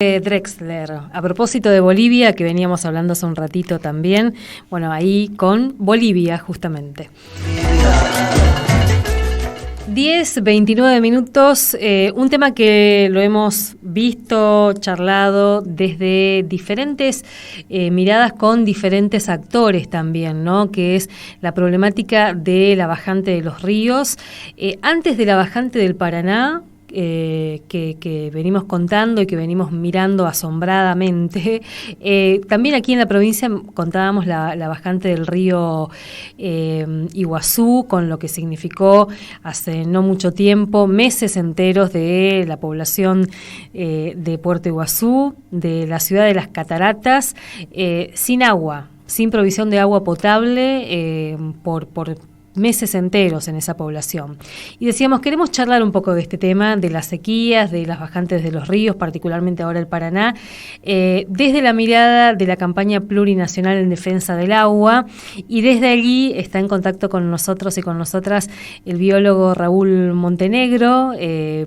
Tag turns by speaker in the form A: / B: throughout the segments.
A: Drexler, a propósito de Bolivia, que veníamos hablando hace un ratito también, bueno, ahí con Bolivia justamente. 10:29 minutos, un tema que lo hemos visto, charlado desde diferentes miradas con diferentes actores también, ¿no? Que es la problemática de la bajante de los ríos. Antes de la bajante del Paraná, que venimos contando y que venimos mirando asombradamente. También aquí en la provincia contábamos la bajante del río Iguazú, con lo que significó hace no mucho tiempo, meses enteros de la población de Puerto Iguazú, de la ciudad de las Cataratas, sin agua, sin provisión de agua potable por meses enteros en esa población. Y decíamos, queremos charlar un poco de este tema, de las sequías, de las bajantes de los ríos, particularmente ahora el Paraná, desde la mirada de la campaña plurinacional en defensa del agua, y desde allí está en contacto con nosotros y con nosotras el biólogo Raúl Montenegro,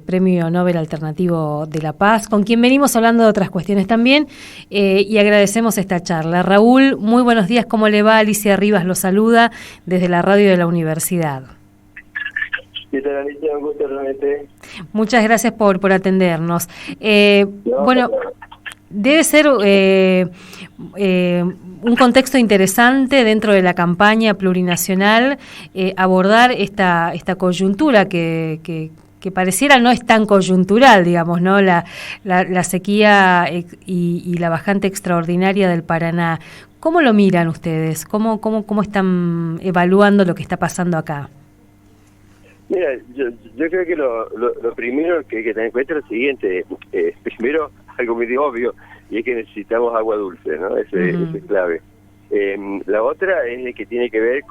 A: Premio Nobel Alternativo de la Paz, con quien venimos hablando de otras cuestiones también, y agradecemos esta charla. Raúl, muy buenos días, ¿cómo le va? Alicia Rivas lo saluda desde la radio de la universidad.
B: ¿Qué tal, Alicia? Un gusto realmente.
A: Muchas gracias por atendernos. Bueno, debe ser un contexto interesante dentro de la campaña plurinacional abordar esta coyuntura que pareciera no es tan coyuntural, digamos, ¿no? La sequía y la bajante extraordinaria del Paraná. ¿Cómo lo miran ustedes? ¿Cómo están evaluando lo que está pasando acá?
B: Mira, yo creo que lo primero que hay que tener en cuenta es lo siguiente. Primero, algo muy obvio, y es que necesitamos agua dulce, ¿no? Eso es clave. La otra es de que tiene que ver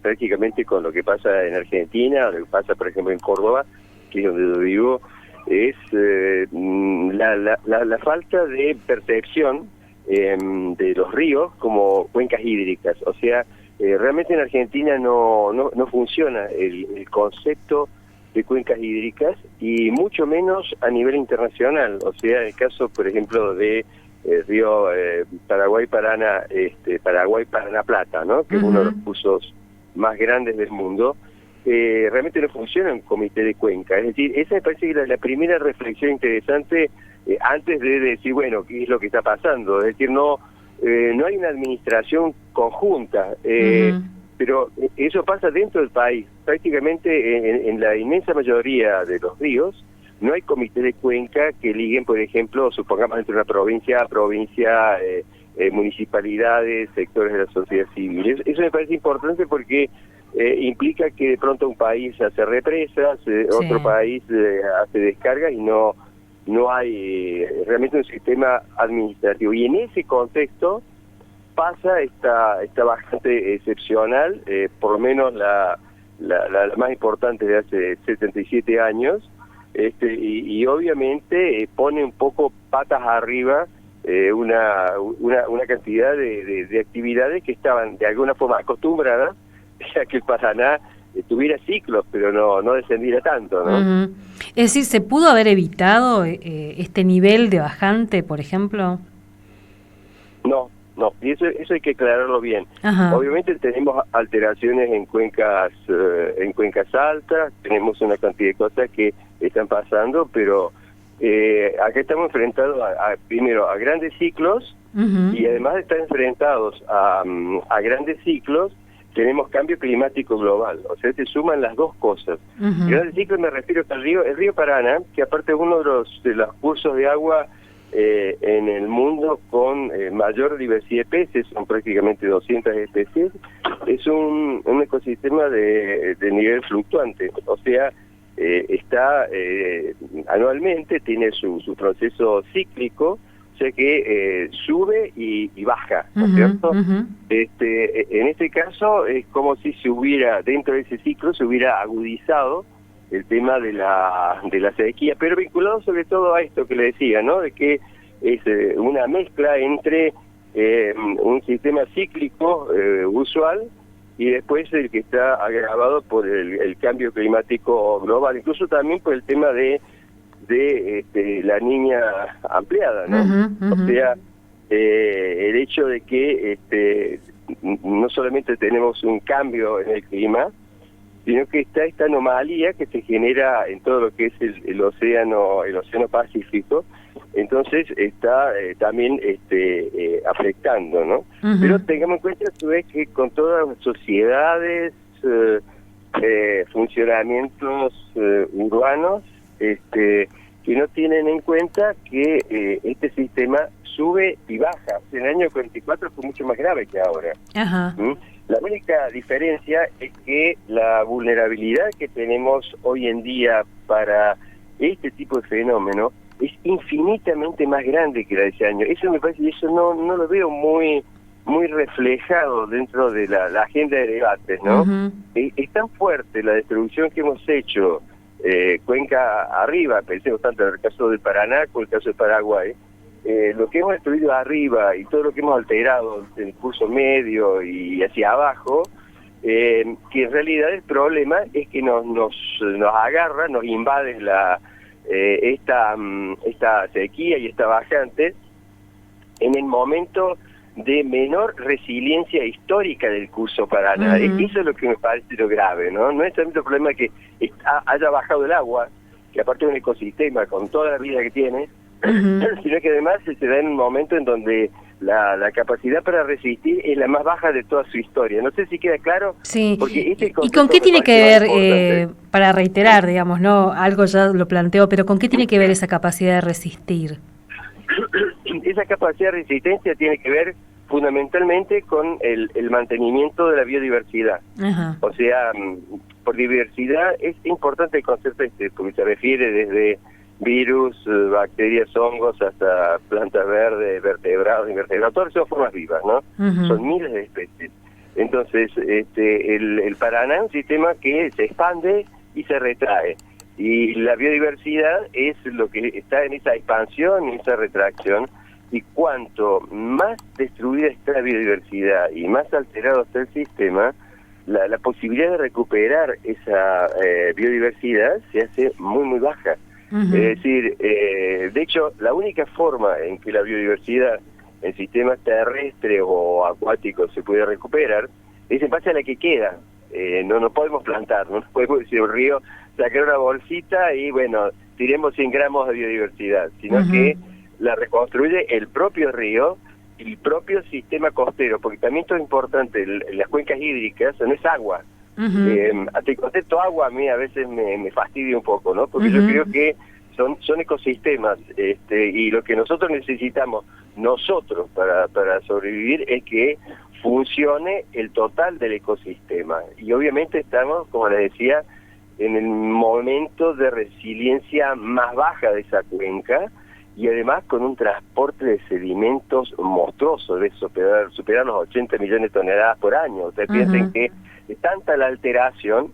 B: prácticamente con lo que pasa en Argentina, lo que pasa, por ejemplo, en Córdoba, que es donde yo vivo, es la falta de percepción de los ríos como cuencas hídricas. O sea, realmente en Argentina no funciona el concepto de cuencas hídricas, y mucho menos a nivel internacional. O sea, en el caso, por ejemplo, de río Paraguay-Paraná, Paraguay-Paraná-Plata, ¿no? Que es uno de los cursos más grandes del mundo, realmente no funciona un comité de cuenca. Es decir, esa me parece que es la primera reflexión interesante antes de decir, bueno, ¿qué es lo que está pasando? Es decir, no hay una administración conjunta, pero eso pasa dentro del país. Prácticamente en la inmensa mayoría de los ríos no hay comités de cuenca que liguen, por ejemplo, supongamos entre una provincia, municipalidades, sectores de la sociedad civil. Eso me parece importante porque implica que de pronto un país hace represas, otro país hace descargas, y no hay realmente un sistema administrativo. Y en ese contexto pasa esta bajante excepcional, por lo menos la más importante de hace 77 años, y obviamente pone un poco patas arriba una cantidad de actividades que estaban de alguna forma acostumbradas a que el Paraná tuviera ciclos, pero no descendiera tanto, ¿no?
A: Es decir, ¿se pudo haber evitado este nivel de bajante, por ejemplo?
B: No, y eso hay que aclararlo bien. Obviamente tenemos alteraciones en cuencas altas, tenemos una cantidad de cosas que están pasando, pero acá estamos enfrentados primero a grandes ciclos, y además de estar enfrentados a grandes ciclos, tenemos cambio climático global. O sea, se suman las dos cosas. Grandes ciclos me refiero al río Paraná, que aparte es uno de los cursos de agua en el mundo con mayor diversidad de peces, son prácticamente 200 especies, es un ecosistema de nivel fluctuante. O sea, está anualmente, tiene su proceso cíclico, o sea que sube y baja, ¿no es cierto? En este caso es como si dentro de ese ciclo se hubiera agudizado el tema de la sequía, pero vinculado sobre todo a esto que le decía, ¿no? De que es una mezcla entre un sistema cíclico usual, y después el que está agravado por el cambio climático global, incluso también por el tema de de la niña ampliada, ¿no? O sea, el hecho de que no solamente tenemos un cambio en el clima, sino que está esta anomalía que se genera en todo lo que es el océano Pacífico. Entonces está también afectando, ¿no? Pero tengamos en cuenta que con todas las sociedades, funcionamientos urbanos, que no tienen en cuenta que este sistema sube y baja. En el año 44 fue mucho más grave que ahora. La única diferencia es que la vulnerabilidad que tenemos hoy en día para este tipo de fenómeno es infinitamente más grande que la de ese año. Eso me parece, eso no lo veo muy reflejado dentro de la agenda de debates, ¿no? Es tan fuerte la destrucción que hemos hecho cuenca arriba, pensemos tanto en el caso del Paraná como el caso de Paraguay, lo que hemos destruido arriba y todo lo que hemos alterado en el curso medio y hacia abajo, que en realidad el problema es que nos agarra, nos invade esta sequía y esta bajante en el momento de menor resiliencia histórica del curso Paraná. Eso es lo que me parece lo grave, ¿no? No es solamente el problema que haya bajado el agua, que aparte de un ecosistema con toda la vida que tiene, sino que además se da en un momento en donde la capacidad para resistir es la más baja de toda su historia. No sé si queda claro.
A: Sí. ¿Y con qué tiene que ver, para reiterar, digamos, no, algo ya lo planteo, pero con qué tiene que ver esa capacidad de resistir?
B: Esa capacidad de resistencia tiene que ver fundamentalmente con el mantenimiento de la biodiversidad. O sea, por diversidad es importante el concepto porque se refiere desde virus, bacterias, hongos, hasta plantas verdes, vertebrados, invertebrados, todas son formas vivas, ¿no? Son miles de especies. Entonces, el Paraná es un sistema que se expande y se retrae. Y la biodiversidad es lo que está en esa expansión y esa retracción. Y cuanto más destruida está la biodiversidad y más alterado está el sistema, la posibilidad de recuperar esa biodiversidad se hace muy baja. Es decir, de hecho, la única forma en que la biodiversidad en sistemas terrestres o acuáticos se puede recuperar es en base a la que queda. No podemos plantar, no podemos decir un río, sacar una bolsita y bueno, tiremos 100 gramos de biodiversidad, sino que la reconstruye el propio río y el propio sistema costero, porque también esto es importante, las cuencas hídricas no es agua. Hasta el concepto agua a mí a veces me fastidia un poco, ¿no? Porque yo creo que son ecosistemas, y lo que nosotros necesitamos para sobrevivir es que funcione el total del ecosistema. Y obviamente estamos, como les decía, en el momento de resiliencia más baja de esa cuenca, y además con un transporte de sedimentos monstruoso, de superar los 80 millones de toneladas por año. Ustedes piensen que es tanta la alteración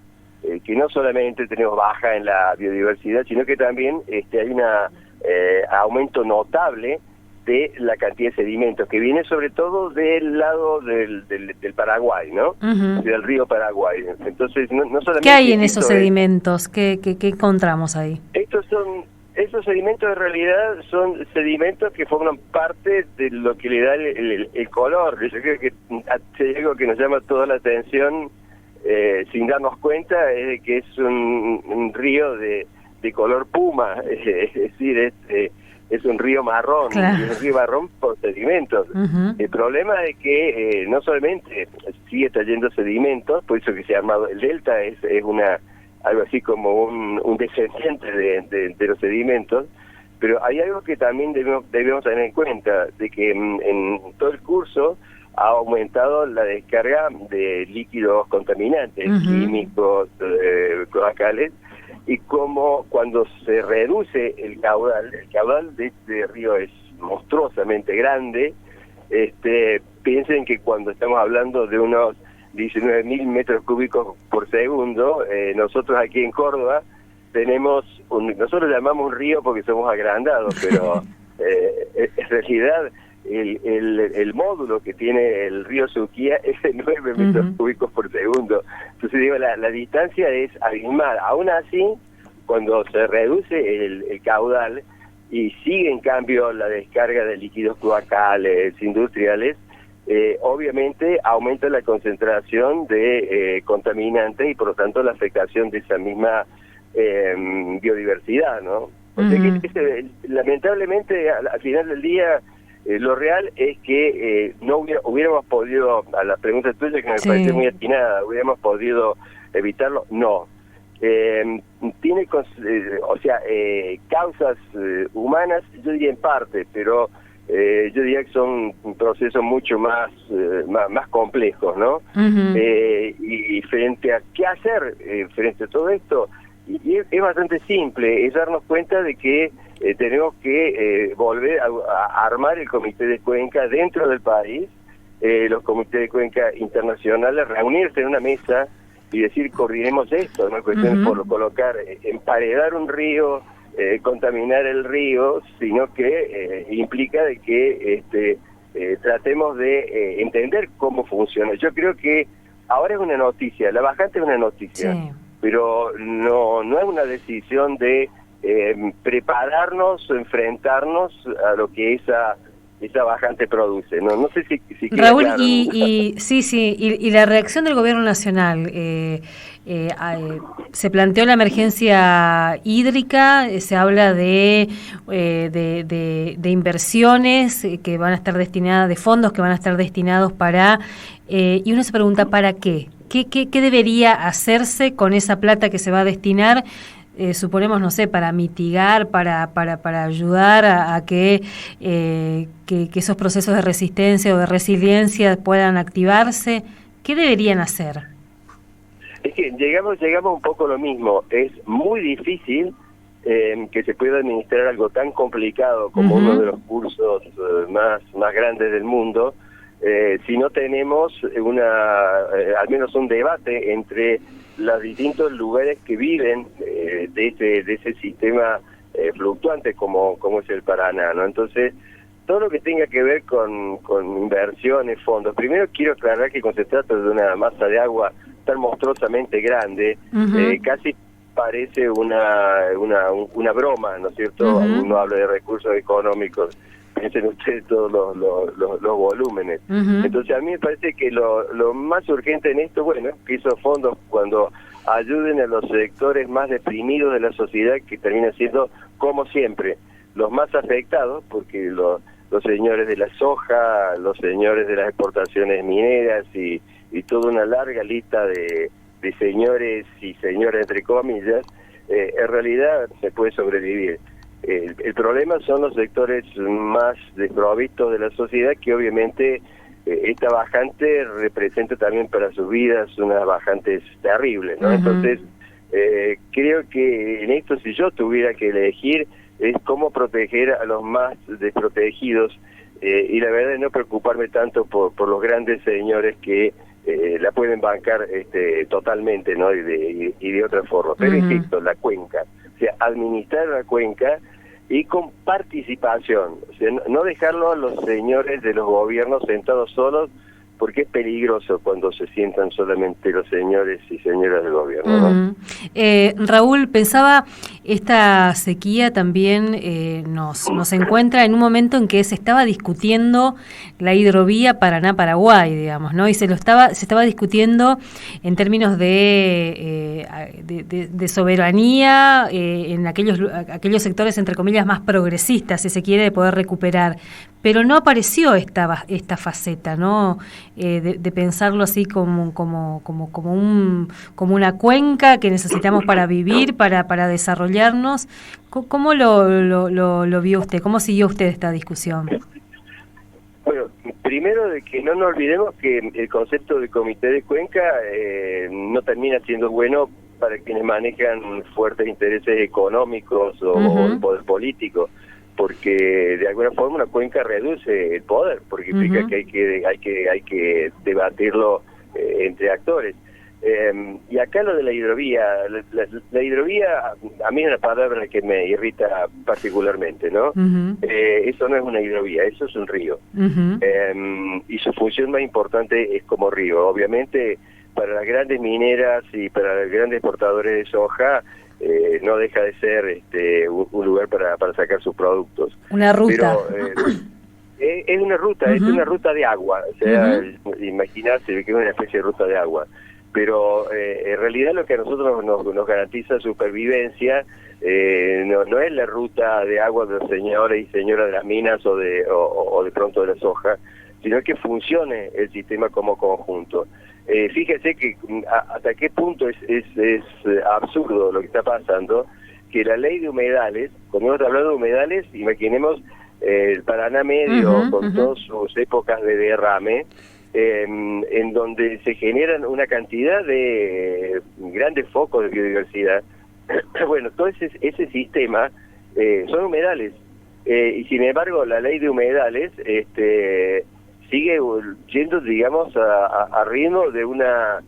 B: que no solamente tenemos baja en la biodiversidad, sino que también hay un aumento notable de la cantidad de sedimentos, que viene sobre todo del lado del Paraguay, ¿no? Del río Paraguay. Entonces, no solamente...
A: ¿Qué hay en esos sedimentos? ¿Qué encontramos ahí?
B: Esos sedimentos en realidad son sedimentos que forman parte de lo que le da el color. Yo creo que hay algo que nos llama toda la atención sin darnos cuenta, es de que es un río de color puma, es decir, es un río marrón, y un río marrón por sedimentos. El problema es que no solamente sigue trayendo sedimentos, por eso que se ha armado el delta, es algo así como un descendiente de los sedimentos, pero hay algo que también debemos tener en cuenta, de que en todo el curso ha aumentado la descarga de líquidos contaminantes, químicos, cloacales, y como cuando se reduce el caudal de este río es monstruosamente grande. Piensen que cuando estamos hablando de unos 19.000 metros cúbicos por segundo, nosotros aquí en Córdoba tenemos nosotros llamamos un río porque somos agrandados, pero en realidad el módulo que tiene el río Suquía es de 9 metros cúbicos por segundo. Entonces digo, la distancia es abismal. Aún así, cuando se reduce el caudal y sigue en cambio la descarga de líquidos cloacales, industriales, obviamente aumenta la concentración de contaminantes y por lo tanto la afectación de esa misma biodiversidad, ¿no? O sea que lamentablemente al final del día lo real es que no hubiéramos podido, a la pregunta tuya que me parece muy atinada, ¿hubiéramos podido evitarlo? No. Tiene causas humanas, yo diría en parte, pero yo diría que son procesos mucho más complejos, ¿no? Y frente a qué hacer frente a todo esto, y es bastante simple, es darnos cuenta de que tenemos que volver a armar el Comité de Cuenca dentro del país, los comités de cuenca internacionales, reunirse en una mesa y decir, coordinemos esto, no es cuestión por colocar, emparedar un río, contaminar el río, sino que implica de que tratemos de entender cómo funciona. Yo creo que ahora es una noticia, la bajante es una noticia, pero no es una decisión de prepararnos o enfrentarnos a lo que esa bajante produce. No sé si
A: Raúl, claro. Y la reacción del gobierno nacional, se planteó la emergencia hídrica, se habla de inversiones que van a estar destinadas, de fondos que van a estar destinados para, y uno se pregunta ¿para qué? ¿Qué debería hacerse con esa plata que se va a destinar? Suponemos, no sé, para mitigar, para ayudar a que esos procesos de resistencia o de resiliencia puedan activarse. ¿Qué deberían hacer?
B: Es que llegamos un poco a lo mismo. Es muy difícil que se pueda administrar algo tan complicado como uno de los cursos más grandes del mundo, si no tenemos al menos un debate entre los distintos lugares que viven de ese sistema fluctuante como es el Paraná, ¿no? Entonces, todo lo que tenga que ver con inversiones, fondos, primero quiero aclarar que cuando se trata de una masa de agua tan monstruosamente grande, casi parece una broma, ¿no es cierto? Uno habla de recursos económicos, piensen ustedes todos los volúmenes. Entonces a mí me parece que lo más urgente en esto, bueno, que esos fondos cuando ayuden a los sectores más deprimidos de la sociedad, que terminan siendo, como siempre, los más afectados, porque los señores de la soja, los señores de las exportaciones mineras y toda una larga lista de señores y señoras, entre comillas, en realidad se puede sobrevivir. El problema son los sectores más desprovistos de la sociedad, que obviamente esta bajante representa también para sus vidas unas bajantes terribles, ¿no? Entonces, creo que en esto, si yo tuviera que elegir, es cómo proteger a los más desprotegidos, y la verdad es no preocuparme tanto por los grandes señores que la pueden bancar totalmente, ¿no? Y de otra forma. Pero insisto, la cuenca, o sea, administrar la cuenca y con participación, o sea, no dejarlo a los señores de los gobiernos sentados solos, porque es peligroso cuando se sientan solamente los señores y señoras del gobierno, ¿no?
A: Raúl, pensaba, esta sequía también nos encuentra en un momento en que se estaba discutiendo la hidrovía Paraná-Paraguay, digamos, ¿no? Y se estaba discutiendo en términos de soberanía en aquellos sectores, entre comillas, más progresistas, si se quiere, de poder recuperar. Pero no apareció esta faceta, ¿no? De pensarlo así como una cuenca que necesitamos para vivir, para desarrollarnos. ¿Cómo lo vio usted? ¿Cómo siguió usted esta discusión?
B: Bueno, primero de que no nos olvidemos que el concepto de comité de cuenca no termina siendo bueno para quienes manejan fuertes intereses económicos o el poder político, porque de alguna forma una cuenca reduce el poder, porque implica que hay que debatirlo entre actores. Y acá lo de la hidrovía, la hidrovía a mí es una palabra que me irrita particularmente, ¿no? Eso no es una hidrovía, eso es un río. Y su función más importante es como río. Obviamente para las grandes mineras y para los grandes exportadores de soja no deja de ser un lugar para sacar sus productos.
A: Una ruta.
B: Pero, es una ruta, es una ruta de agua, o sea, imaginarse que es una especie de ruta de agua, pero en realidad lo que a nosotros nos garantiza supervivencia no es la ruta de agua de los señores y señoras de las minas o de pronto de la soja, sino que funcione el sistema como conjunto. Fíjese que hasta qué punto es absurdo lo que está pasando, que la ley de humedales, cuando hemos hablado de humedales, imaginemos el Paraná Medio con todas sus épocas de derrame, en donde se generan una cantidad de grandes focos de biodiversidad. Bueno, todo ese sistema son humedales, y sin embargo la ley de humedales sigue yendo, digamos, a ritmo de una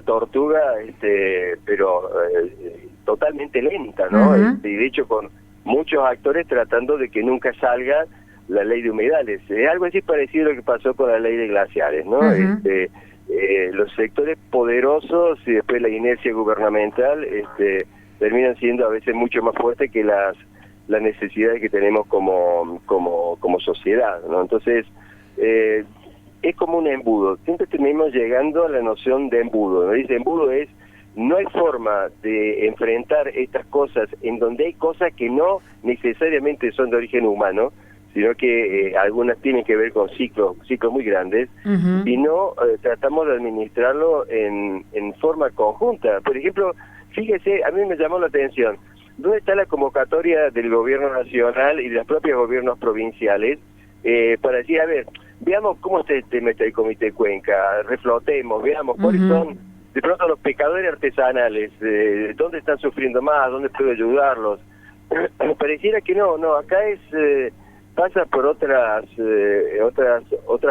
B: tortuga, pero totalmente lenta, ¿no? Y de hecho con muchos actores tratando de que nunca salga la ley de humedales. Es algo así parecido a lo que pasó con la ley de glaciares, ¿no? Los sectores poderosos y después la inercia gubernamental terminan siendo a veces mucho más fuertes que las necesidades que tenemos como sociedad, ¿no? Entonces, es como un embudo. Siempre terminamos llegando a la noción de embudo, ¿no? Dice, embudo es, no hay forma de enfrentar estas cosas en donde hay cosas que no necesariamente son de origen humano, sino que algunas tienen que ver con ciclos muy grandes, y no tratamos de administrarlo en forma conjunta. Por ejemplo, fíjese, a mí me llamó la atención, ¿dónde está la convocatoria del gobierno nacional y de los propios gobiernos provinciales para decir, a ver, veamos cómo está el tema del Comité de Cuenca, reflotemos, veamos cuáles son de pronto los pescadores artesanales, dónde están sufriendo más, dónde puedo ayudarlos? Pareciera que no, acá pasa por otras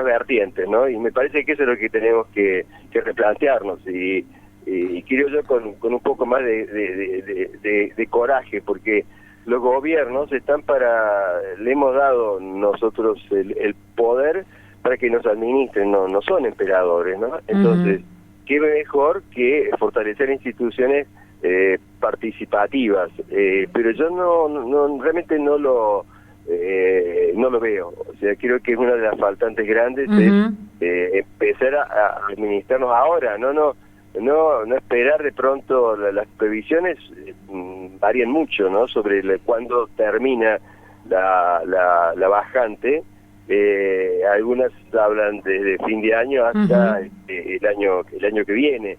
B: vertientes, ¿no? Y me parece que eso es lo que tenemos que replantearnos, y creo yo con un poco más de coraje, porque los gobiernos le hemos dado nosotros el poder para que nos administren, no son emperadores, ¿no? Entonces, qué mejor que fortalecer instituciones participativas, pero yo realmente no lo veo. O sea, creo que es una de las faltantes grandes es empezar a administrarnos ahora, no esperar. De pronto las previsiones varían mucho, ¿no? Sobre cuándo termina la bajante. Algunas hablan desde fin de año hasta el año que viene.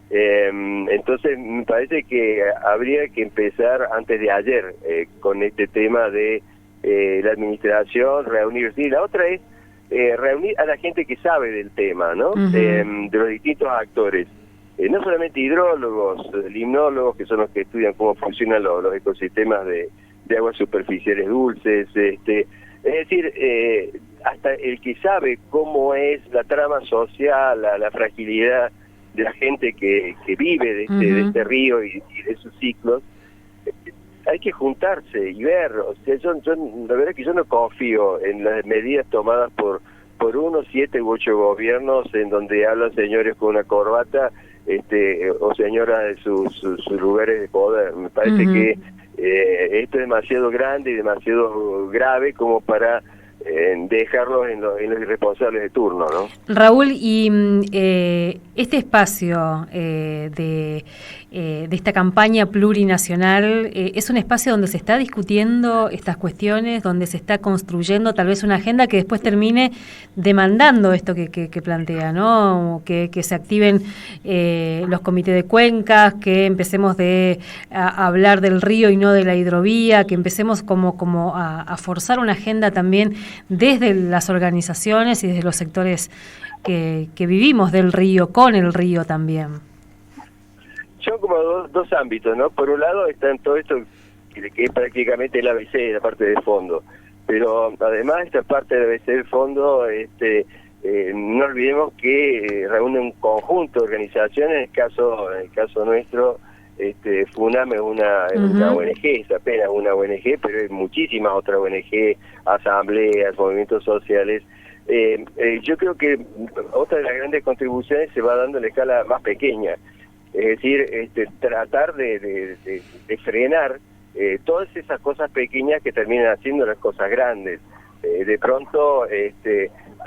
B: Entonces me parece que habría que empezar antes de ayer con este tema de la administración, reunirse. Y la otra es reunir a la gente que sabe del tema, ¿no? De los distintos actores. No solamente hidrólogos, limnólogos, que son los que estudian cómo funcionan los ecosistemas de aguas superficiales dulces, es decir, hasta el que sabe cómo es la trama social, la fragilidad de la gente que vive de este río y de sus ciclos, hay que juntarse y ver. O sea, yo la verdad que yo no confío en las medidas tomadas por 1, 7 u 8 gobiernos en donde hablan señores con una corbata o señoras de sus lugares de poder. Me parece que esto es demasiado grande y demasiado grave como para dejarlos en los irresponsables de turno, ¿no?
A: Raúl, y este espacio de esta campaña plurinacional es un espacio donde se está discutiendo estas cuestiones, donde se está construyendo tal vez una agenda que después termine demandando esto que plantea, ¿no? Que se activen los comités de cuencas, que empecemos a hablar del río y no de la hidrovía, que empecemos como a forzar una agenda también desde las organizaciones y desde los sectores que vivimos del río, con el río también.
B: Son como dos ámbitos, ¿no? Por un lado está en todo esto que es prácticamente el ABC, la parte de fondo, pero además esta parte del ABC del fondo, no olvidemos que reúne un conjunto de organizaciones. En el caso nuestro, FUNAM es una ONG, es apenas una ONG, pero hay muchísimas otras ONG, asambleas, movimientos sociales. Yo creo que otra de las grandes contribuciones se va dando en la escala más pequeña, Es decir, tratar de frenar todas esas cosas pequeñas que terminan haciendo las cosas grandes. De pronto,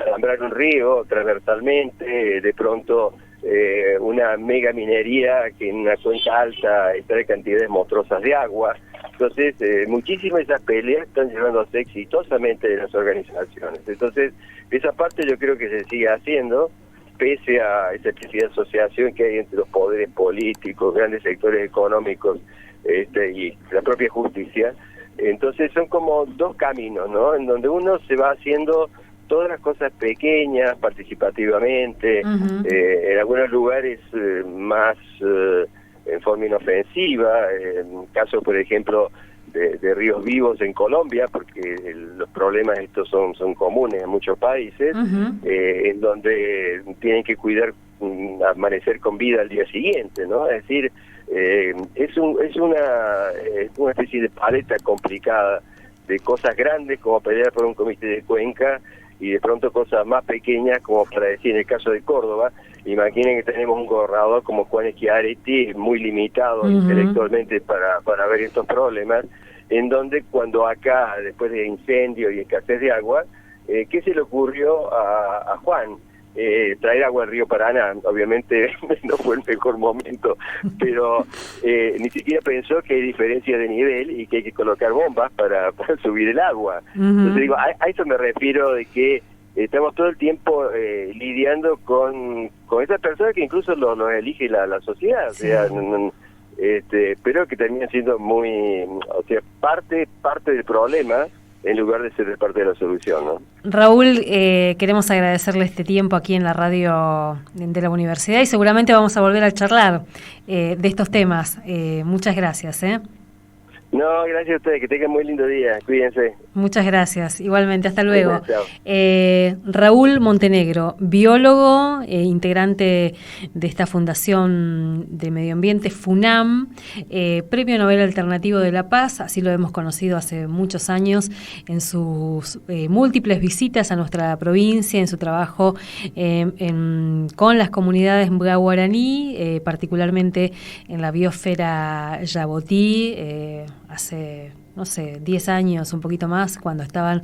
B: alambrar un río transversalmente, de pronto una mega minería que en una cuenca alta extrae cantidades monstruosas de agua. Entonces, muchísimas de esas peleas están llevándose exitosamente de las organizaciones. Entonces, esa parte yo creo que se sigue haciendo, pese a esa especie de asociación que hay entre los poderes políticos, grandes sectores económicos y la propia justicia. Entonces son como dos caminos, ¿no? En donde uno se va haciendo todas las cosas pequeñas, participativamente, en algunos lugares más en forma inofensiva, en caso, por ejemplo, de ríos vivos en Colombia, porque los problemas estos son comunes en muchos países, en donde tienen que cuidar amanecer con vida al día siguiente, ¿no? Es decir, es una especie de paleta complicada de cosas grandes como pelear por un comité de cuenca y de pronto cosas más pequeñas como para decir en el caso de Córdoba, imaginen que tenemos un gobernador como Juan Schiaretti muy limitado intelectualmente para ver estos problemas, en donde cuando acá, después de incendio y escasez de agua, ¿qué se le ocurrió a Juan? Traer agua al río Paraná. Obviamente no fue el mejor momento, pero ni siquiera pensó que hay diferencia de nivel y que hay que colocar bombas para subir el agua. Entonces digo, a eso me refiero, de que estamos todo el tiempo lidiando con esas personas que incluso los elige la sociedad, o sea, pero que termina siendo muy, o sea, parte del problema en lugar de ser parte de la solución, ¿no?
A: Raúl, queremos agradecerle este tiempo aquí en la radio de la universidad y seguramente vamos a volver a charlar de estos temas. Muchas gracias.
B: No, gracias a ustedes, que tengan muy lindo día, cuídense.
A: Muchas gracias, igualmente, hasta luego.
B: Chao.
A: Raúl Montenegro, biólogo, integrante de esta Fundación de Medio Ambiente, FUNAM, Premio Nobel Alternativo de la Paz, así lo hemos conocido hace muchos años en sus múltiples visitas a nuestra provincia, en su trabajo con las comunidades guaraní, particularmente en la biosfera Yabotí, hace, 10 años, un poquito más, cuando estaban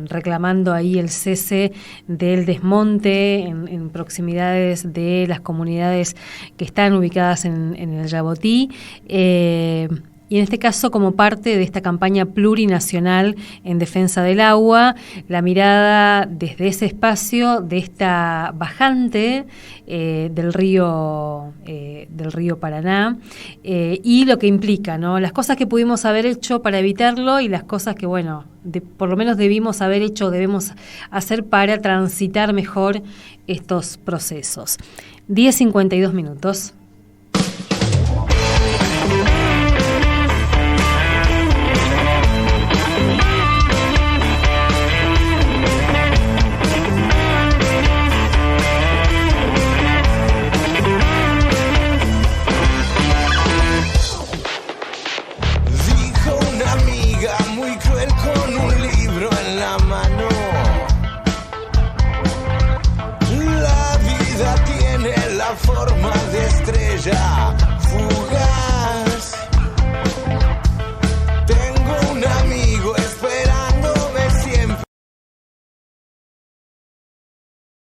A: reclamando ahí el cese del desmonte en proximidades de las comunidades que están ubicadas en el Yabotí. Y en este caso, como parte de esta campaña plurinacional en defensa del agua, la mirada desde ese espacio, de esta bajante del río Paraná, y lo que implica, ¿no? Las cosas que pudimos haber hecho para evitarlo y las cosas que, bueno, por lo menos debimos haber hecho, debemos hacer para transitar mejor estos procesos. 10:52 minutos.
C: Forma de estrella.